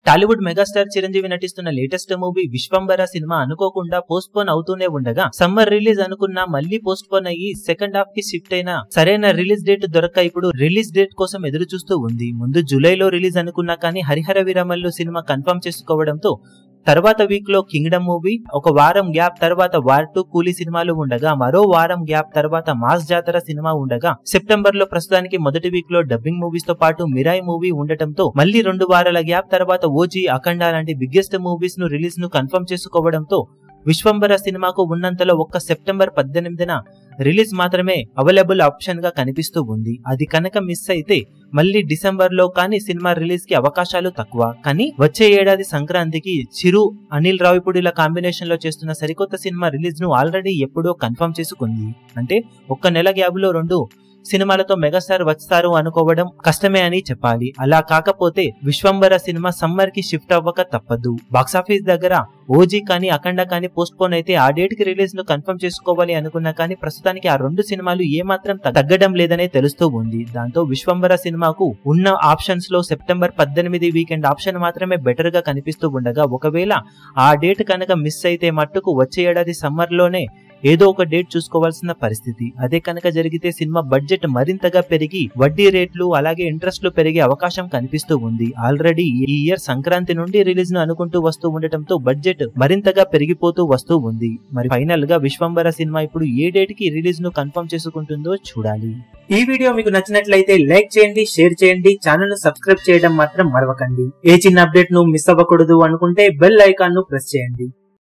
Tollywood megastar Chiranjeevi నటిస్తున్న latest movie Vishwambhara cinema అనుకోకుండా post phone అవుతూనే ఉండగా సమ్మర్ రిలీజ్ అనుకున్నా మళ్ళీ పోస్ట్ పోన్ అయ్యి సెకండ్ హాఫ్ కి షిఫ్ట్ అయినా సరైన రిలీజ్ డేట్ దొరక్క ఇప్పుడు రిలీజ్ డేట్ కోసం ఎదురు చూస్తూ ఉంది. ముందు జూలైలో రిలీజ్ అనుకున్నా కానీ హరిహర వీరమల్లు సినిమా కన్ఫర్మ్ చేసుకోవడంతో తర్వాత వీక్ లో కింగ్డమ్ మూవీ, ఒక వారం గ్యాప్ తర్వాత వార్ 2 కూలీ సినిమాలు ఉండగా మరో వారం గ్యాప్ తర్వాత మాస్ జాతర సినిమా ఉండగా సెప్టెంబర్ లో ప్రస్తుతానికి మొదటి వీక్ లో డబ్బింగ్ మూవీస్ తో పాటు మిరాయి మూవీ ఉండటంతో మళ్ళీ 2 వారాల గ్యాప్ తర్వాత ఓజీ, అఖండ లాంటి బిగ్గెస్ట్ మూవీస్ ను రిలీజ్ ను కన్ఫర్మ్ చేసుకోవడంతో విశ్వంబర సినిమాకు ఉన్నంతలో ఒక్క సెప్టెంబర్ 18న రిలీజ్ మాత్రమే అవైలబుల్ ఆప్షన్ గా కనిపిస్తూ ఉంది. అది కనుక మిస్ అయితే మళ్ళీ డిసెంబర్ లో కానీ సినిమా రిలీజ్ కి అవకాశాలు తక్కువ. కానీ వచ్చే ఏడాది సంక్రాంతికి చిరు, అనిల్ రావిపూడిల కాంబినేషన్ లో చేస్తున్న సరికొత్త సినిమా రిలీజ్ ను ఆల్రెడీ ఎప్పుడో కన్ఫర్మ్ చేసుకుంది. అంటే ఒక్క నెల గ్యాప్ లో 2 సినిమాలతో మెగాస్టార్ వస్తారు అనుకోవడం కష్టమే అని చెప్పాలి. అలా కాకపోతే విశ్వంబర సినిమా సమ్మర్ కి షిఫ్ట్ అవ్వక తప్పదు. బాక్సాఫీస్ దగ్గర ఓజీ కానీ అఖండ కానీ పోస్ట్ పోన్ అయితే ఆ డేట్ కి రిలీజ్ ను కన్ఫర్మ్ చేసుకోవాలి అనుకున్నా కానీ ప్రస్తుతానికి ఆ 2 సినిమాలు ఏమాత్రం తగ్గడం లేదనే తెలుస్తూ ఉంది. దాంతో విశ్వంబర సినిమాకు ఉన్న ఆప్షన్స్ లో సెప్టెంబర్ 18 వీకెండ్ ఆప్షన్ మాత్రమే బెటర్ గా కనిపిస్తూ ఉండగా ఒకవేళ ఆ డేట్ కనుక మిస్ అయితే మట్టుకు వచ్చే ఏడాది సమ్మర్ లోనే ఏదో ఒక డేట్ చూసుకోవాల్సిన పరిస్థితి. అదే కనుక జరిగితే సినిమా బడ్జెట్ మరింతగా పెరిగి వడ్డీ రేట్లు అలాగే ఇంట్రెస్ట్లు పెరిగే అవకాశం కనిపిస్తూ ఉంది. ఆల్రెడీ ఈ ఇయర్ సంక్రాంతి నుండి రిలీజ్ ను అనుకుంటూ వస్తూ ఉండటంతో బడ్జెట్ మరింతగా పెరిగిపోతూ వస్తూ ఉంది. మరి ఫైనల్ గా విశ్వంబర సినిమా ఇప్పుడు ఏ డేట్ కి రిలీజ్ ను కన్ఫర్మ్ చేసుకుంటుందో చూడాలి. ఈ వీడియో మీకు నచ్చినట్లయితే లైక్ చేయండి, షేర్ చేయండి, ఛానల్ ను సబ్స్క్రైబ్ చేయడం మాత్రం మరవకండి. ఏ చిన్న అప్డేట్ ను మిస్ అవ్వకూడదు అనుకుంటే బెల్ ఐకాన్ ను ప్రెస్ చేయండి.